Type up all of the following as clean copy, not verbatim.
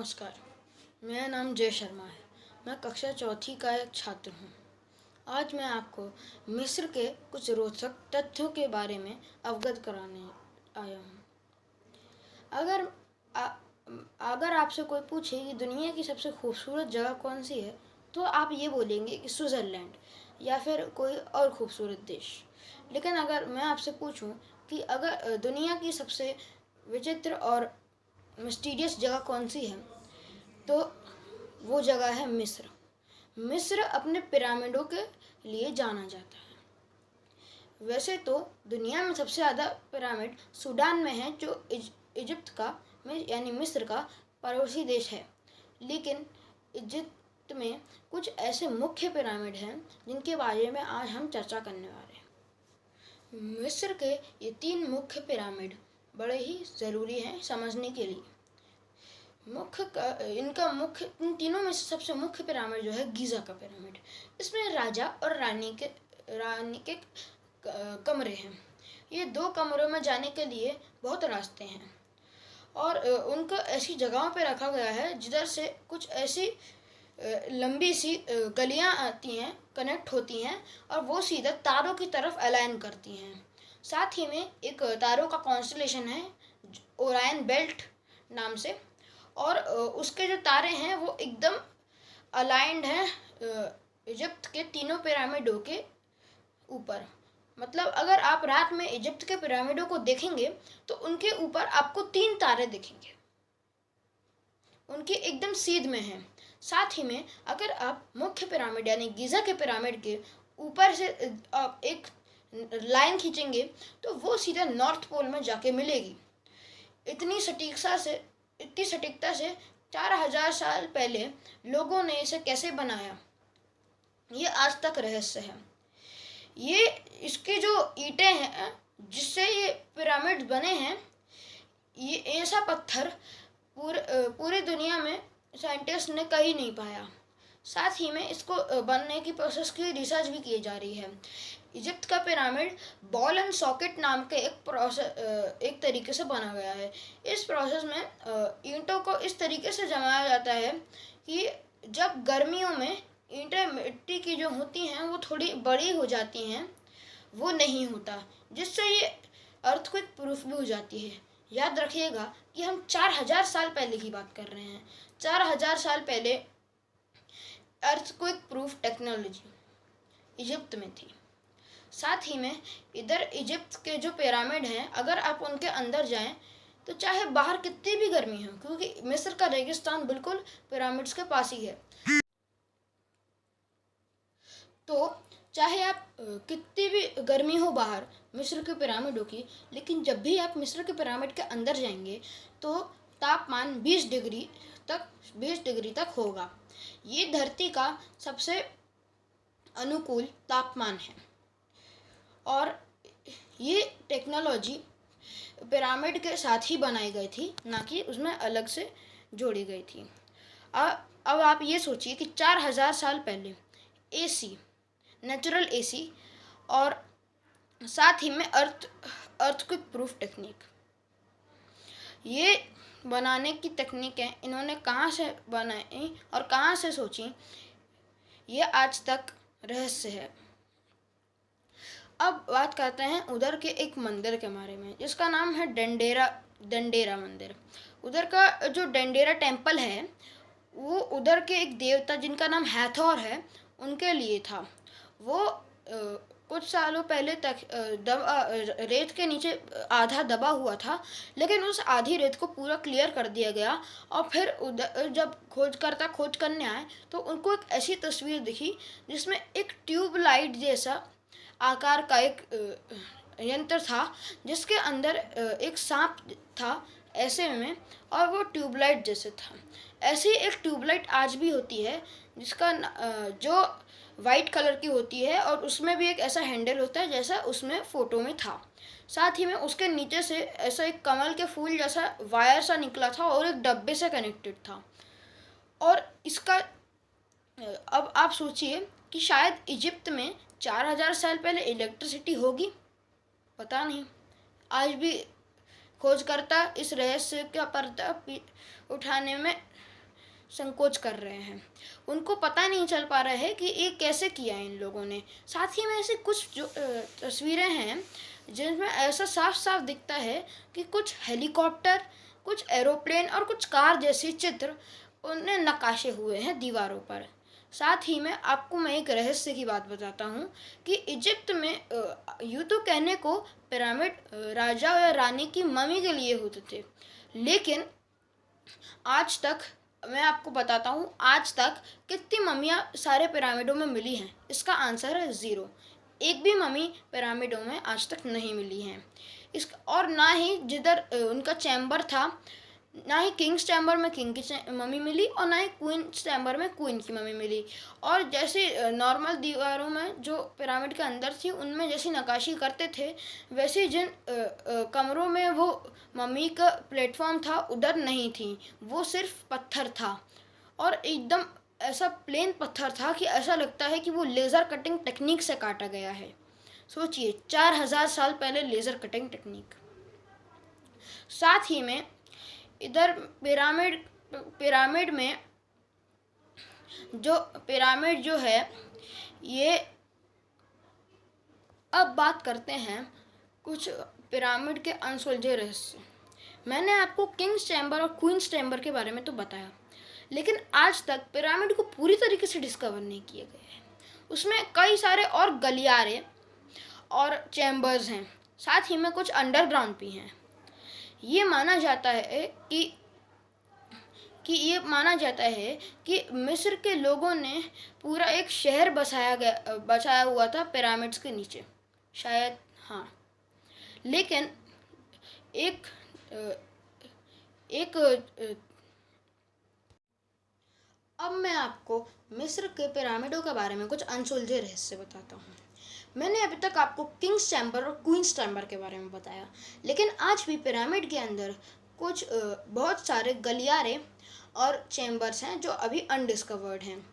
नमस्कार, मेरा नाम जय शर्मा है। मैं कक्षा चौथी का एक छात्र हूँ। आज मैं आपको मिस्र के कुछ रोचक तथ्यों के बारे में अवगत कराने आया हूँ। अगर आ, अगर आपसे कोई पूछे कि दुनिया की सबसे खूबसूरत जगह कौन सी है, तो आप ये बोलेंगे कि स्विट्ज़रलैंड या फिर कोई और खूबसूरत देश। लेकिन अगर मैं आपसे पूछूं कि अगर दुनिया की सबसे विचित्र और मिस्टीरियस जगह कौन सी है, तो वो जगह है मिस्र। मिस्र अपने पिरामिडों के लिए जाना जाता है। वैसे तो दुनिया में सबसे ज़्यादा पिरामिड सूडान में है, जो इजिप्ट का यानी मिस्र का पड़ोसी देश है। लेकिन इजिप्ट में कुछ ऐसे मुख्य पिरामिड हैं जिनके बारे में आज हम चर्चा करने वाले हैं। मिस्र के ये 3 मुख्य पिरामिड बड़े ही ज़रूरी हैं समझने के लिए। इन तीनों में से सबसे मुख्य पिरामिड जो है गीज़ा का पिरामिड। इसमें राजा और रानी के कमरे हैं। ये 2 कमरों में जाने के लिए बहुत रास्ते हैं और उनको ऐसी जगहों पर रखा गया है जिधर से कुछ ऐसी लंबी सी गलियां आती हैं, कनेक्ट होती हैं और वो सीधा तारों की तरफ अलाइन करती हैं। साथ ही में एक तारों का कॉन्स्टलेशन है ओरायन बेल्ट नाम से, और उसके जो तारे हैं वो एकदम अलाइंड हैं इजिप्ट के तीनों पिरामिडों के ऊपर। मतलब अगर आप रात में इजिप्ट के पिरामिडों को देखेंगे तो उनके ऊपर आपको 3 तारे दिखेंगे, उनके एकदम सीध में हैं। साथ ही में अगर आप मुख्य पिरामिड यानी गीज़ा के पिरामिड के ऊपर से एक लाइन खींचेंगे तो वो सीधा नॉर्थ पोल में जाके मिलेगी। इतनी सटीकता से 4000 साल पहले लोगों ने इसे कैसे बनाया, ये आज तक रहस्य है। ये इसके जो ईंटें हैं जिससे ये पिरामिड बने हैं, ये ऐसा पत्थर पूरी दुनिया में साइंटिस्ट ने कहीं नहीं पाया। साथ ही में इसको बनने की प्रोसेस की रिसर्च भी की जा रही है। इजिप्ट का पिरामिड बॉल एंड सॉकेट नाम के एक तरीके से बना गया है। इस प्रोसेस में ईंटों को इस तरीके से जमाया जाता है कि जब गर्मियों में ईंटें मिट्टी की जो होती हैं वो थोड़ी बड़ी हो जाती हैं, वो नहीं होता, जिससे ये अर्थक्वेक प्रूफ भी हो जाती है। याद रखिएगा कि हम 4000 साल पहले की बात कर रहे हैं। 4000 साल पहले अर्थक्वेक प्रूफ टेक्नोलॉजी इजिप्ट में थी। साथ ही में इधर इजिप्ट के जो पिरामिड हैं, अगर आप उनके अंदर जाएं तो चाहे बाहर कितनी भी गर्मी हो, क्योंकि मिस्र का रेगिस्तान बिल्कुल पिरामिड्स के पास ही है, तो चाहे आप कितनी भी गर्मी हो बाहर मिस्र के पिरामिडों की, लेकिन जब भी आप मिस्र के पिरामिड के अंदर जाएंगे तो तापमान 20 डिग्री तक होगा। ये धरती का सबसे अनुकूल तापमान है और ये टेक्नोलॉजी पिरामिड के साथ ही बनाई गई थी, ना कि उसमें अलग से जोड़ी गई थी। अब आप ये सोचिए कि 4000 साल पहले एसी, नेचुरल एसी और साथ ही में अर्थक्वेक प्रूफ टेक्निक, ये बनाने की तकनीकें इन्होंने कहाँ से बनाई और कहाँ से सोची, ये आज तक रहस्य है। अब बात करते हैं उधर के एक मंदिर के बारे में जिसका नाम है दंडेरा मंदिर। उधर का जो दंडेरा टेम्पल है वो उधर के एक देवता जिनका नाम हैथोर है उनके लिए था। वो कुछ सालों पहले तक रेत के नीचे आधा दबा हुआ था, लेकिन उस आधी रेत को पूरा क्लियर कर दिया गया और फिर उधर जब खोज करने आए तो उनको एक ऐसी तस्वीर दिखी जिसमें एक ट्यूबलाइट जैसा आकार का एक यंत्र था, जिसके अंदर एक सांप था ऐसे में, और वो ट्यूबलाइट जैसे था। ऐसी एक ट्यूबलाइट आज भी होती है जिसका जो वाइट कलर की होती है और उसमें भी एक ऐसा हैंडल होता है जैसा उसमें फ़ोटो में था। साथ ही में उसके नीचे से ऐसा एक कमल के फूल जैसा वायर सा निकला था और एक डब्बे से कनेक्टेड था। और इसका अब आप सोचिए कि शायद इजिप्ट में 4000 साल पहले इलेक्ट्रिसिटी होगी, पता नहीं। आज भी खोजकर्ता इस रहस्य का पर्दा उठाने में संकोच कर रहे हैं। उनको पता नहीं चल पा रहा है कि ये कैसे किया इन लोगों ने। साथ ही में ऐसी कुछ जो तस्वीरें हैं जिनमें ऐसा साफ साफ दिखता है कि कुछ हेलीकॉप्टर, कुछ एरोप्लेन और कुछ कार जैसे चित्र उनने नकाशे हुए हैं दीवारों पर। साथ ही में आपको मैं एक रहस्य की बात बताता हूँ कि इजिप्ट में यूँ तो कहने को पिरामिड राजा या रानी की मम्मी के लिए होते थे, लेकिन आज तक मैं आपको बताता हूँ आज तक कितनी मम्मियाँ सारे पिरामिडों में मिली हैं। इसका आंसर है 0। एक भी मम्मी पिरामिडों में आज तक नहीं मिली हैं। इस और ना ही जिधर उनका चैम्बर था, ना ही किंग्स चैम्बर में किंग की मम्मी मिली और ना ही क्वीन चैम्बर में क्वीन की मम्मी मिली। और जैसे नॉर्मल दीवारों में जो पिरामिड के अंदर थी उनमें जैसी नक्काशी करते थे, वैसे जिन कमरों में वो मम्मी का प्लेटफॉर्म था उधर नहीं थी। वो सिर्फ पत्थर था और एकदम ऐसा प्लेन पत्थर था कि ऐसा लगता है कि वो लेज़र कटिंग टेक्निक से काटा गया है। सोचिए 4000 साल पहले लेज़र कटिंग टेक्निक। साथ ही में इधर पिरामिड में पिरामिड जो है ये, अब बात करते हैं कुछ पिरामिड के अनसुलझे रहस्य। मैंने आपको किंग्स चैम्बर और क्वींस चैम्बर के बारे में तो बताया, लेकिन आज तक पिरामिड को पूरी तरीके से डिस्कवर नहीं किया गया है। उसमें कई सारे और गलियारे और चैम्बर्स हैं, साथ ही में कुछ अंडरग्राउंड भी हैं। ये माना जाता है कि मिस्र के लोगों ने पूरा एक शहर बसाया हुआ था पिरामिड्स के नीचे, शायद, हाँ। लेकिन एक एक अब मैं आपको मिस्र के पिरामिडों के बारे में कुछ अनसुलझे रहस्य बताता हूँ। मैंने अभी तक आपको किंग्स चैम्बर और क्वींस चैम्बर के बारे में बताया, लेकिन आज भी पिरामिड के अंदर कुछ बहुत सारे गलियारे और चैम्बर्स हैं जो अभी अनडिस्कवर्ड हैं।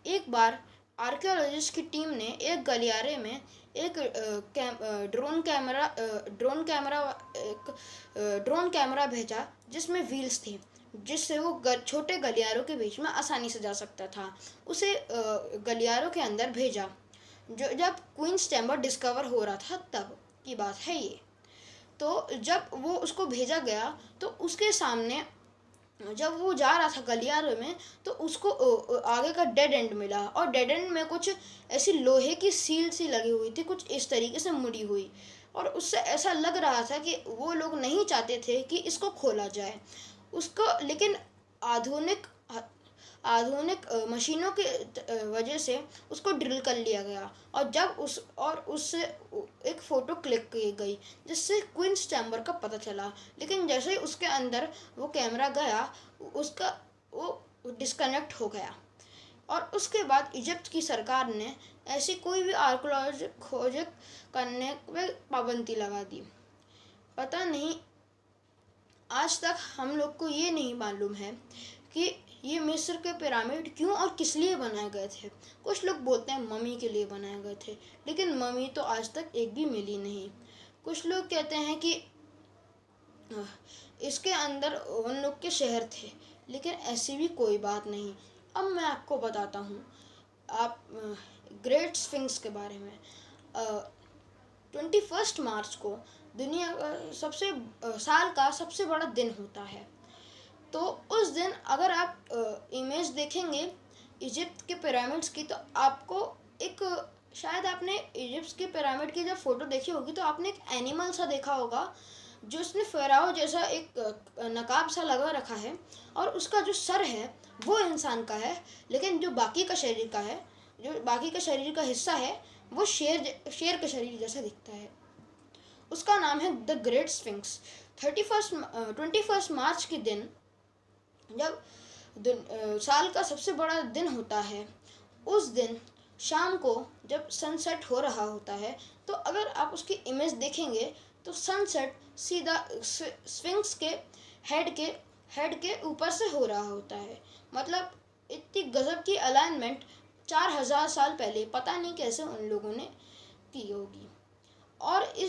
एक बार आर्कियोलॉजिस्ट की टीम ने एक गलियारे में एक ड्रोन कैमरा भेजा जिसमें व्हील्स थे, जिससे वो छोटे गलियारों के बीच में आसानी से जा सकता था। उसे गलियारों के अंदर भेजा जो जब क्वींस चैम्बर डिस्कवर हो रहा था तब की बात है ये। तो जब वो उसको भेजा गया तो उसके सामने जब वो जा रहा था गलियारे में तो उसको आगे का डेड एंड मिला, और डेड एंड में कुछ ऐसी लोहे की सील सी लगी हुई थी, कुछ इस तरीके से मुड़ी हुई, और उससे ऐसा लग रहा था कि वो लोग नहीं चाहते थे कि इसको खोला जाए उसको। लेकिन आधुनिक मशीनों की वजह से उसको ड्रिल कर लिया गया, और उससे एक फ़ोटो क्लिक की गई जिससे क्वींस चैम्बर का पता चला। लेकिन जैसे ही उसके अंदर वो कैमरा गया वो डिस्कनेक्ट हो गया, और उसके बाद इजिप्ट की सरकार ने ऐसी कोई भी आर्कियोलॉजी खोज करने पर पाबंदी लगा दी। पता नहीं, आज तक हम लोग को ये नहीं मालूम है कि ये मिस्र के पिरामिड क्यों और किस लिए बनाए गए थे। कुछ लोग बोलते हैं मम्मी के लिए बनाए गए थे, लेकिन मम्मी तो आज तक एक भी मिली नहीं। कुछ लोग कहते हैं कि इसके अंदर उन लोग के शहर थे, लेकिन ऐसी भी कोई बात नहीं। अब मैं आपको बताता हूँ ग्रेट स्फिंक्स के बारे में। 21 मार्च को दुनिया का साल का सबसे बड़ा दिन होता है। तो उस दिन अगर आप इमेज देखेंगे इजिप्ट के पिरामिड्स की, तो आपको शायद आपने इजिप्ट के पिरामिड की जब फ़ोटो देखी होगी तो आपने एक एनिमल सा देखा होगा जो उसने फ़राओ जैसा एक नकाब सा लगा रखा है, और उसका जो सर है वो इंसान का है, लेकिन जो बाकी का शरीर का हिस्सा है वो शेर के शरीर जैसा दिखता है। उसका नाम है द ग्रेट स्फिंक्स। 21 मार्च के दिन जब साल का सबसे बड़ा दिन होता है, उस दिन शाम को जब सनसेट हो रहा होता है, तो अगर आप उसकी इमेज देखेंगे तो सनसेट सीधा स्फिंक्स के हेड के ऊपर से हो रहा होता है। मतलब इतनी गजब की अलाइनमेंट 4000 साल पहले पता नहीं कैसे उन लोगों ने की होगी। और ये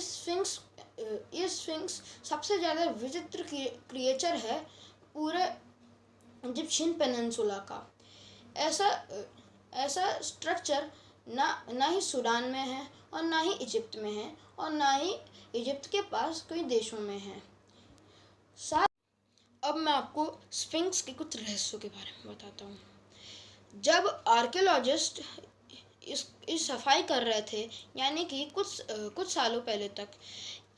स्फिंक्स सबसे ज़्यादा विचित्र क्रिएचर है पूरे इजिप्शियन पेनिनसुला का। ऐसा ऐसा स्ट्रक्चर ना ही सूडान में है और ना ही इजिप्ट में है और ना ही इजिप्ट के पास कोई देशों में है। साथ अब मैं आपको स्फिंक्स के कुछ रहस्यों के बारे में बताता हूँ। जब आर्कियोलॉजिस्ट इस सफाई कर रहे थे, यानी कि कुछ सालों पहले तक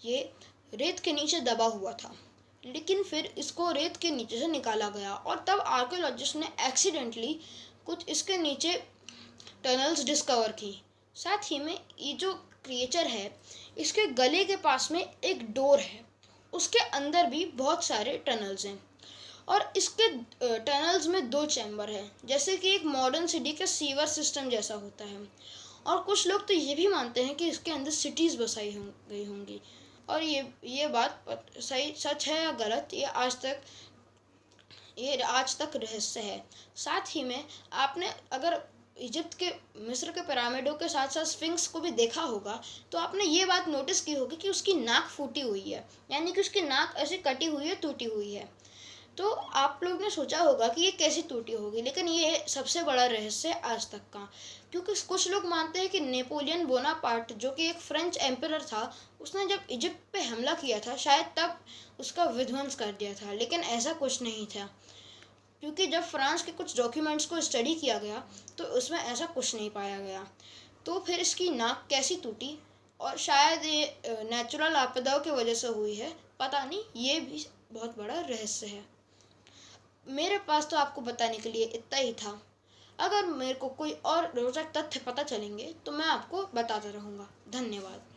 ये रेत के नीचे दबा हुआ था, लेकिन फिर इसको रेत के नीचे से निकाला गया और तब आर्कियोलॉजिस्ट ने एक्सीडेंटली कुछ इसके नीचे टनल्स डिस्कवर की। साथ ही में ये जो क्रिएचर है, इसके गले के पास में एक डोर है, उसके अंदर भी बहुत सारे टनल्स हैं और इसके टनल्स में 2 चैम्बर हैं, जैसे कि एक मॉडर्न सिटी का सीवर सिस्टम जैसा होता है। और कुछ लोग तो ये भी मानते हैं कि इसके अंदर सिटीज़ बसाई गई होंगी। और ये बात सही सच है या गलत, ये आज तक रहस्य है। साथ ही में आपने अगर इजिप्ट के मिस्र के पिरामिडों के साथ साथ स्फिंक्स को भी देखा होगा, तो आपने ये बात नोटिस की होगी कि उसकी नाक फूटी हुई है, यानी कि उसकी नाक ऐसे कटी हुई है, टूटी हुई है। तो आप लोग ने सोचा होगा कि ये कैसे टूटी होगी, लेकिन ये सबसे बड़ा रहस्य है आज तक का। क्योंकि कुछ लोग मानते हैं कि नेपोलियन बोनापार्ट, जो कि एक फ्रेंच एम्परर था, उसने जब इजिप्ट पे हमला किया था, शायद तब उसका विध्वंस कर दिया था, लेकिन ऐसा कुछ नहीं था। क्योंकि जब फ्रांस के कुछ डॉक्यूमेंट्स को स्टडी किया गया तो उसमें ऐसा कुछ नहीं पाया गया। तो फिर इसकी नाक कैसी टूटी, और शायद ये नेचुरल आपदाओं की वजह से हुई है, पता नहीं, ये भी बहुत बड़ा रहस्य है। मेरे पास तो आपको बताने के लिए इतना ही था। अगर मेरे को कोई और रोचक तथ्य पता चलेंगे तो मैं आपको बताता रहूँगा। धन्यवाद।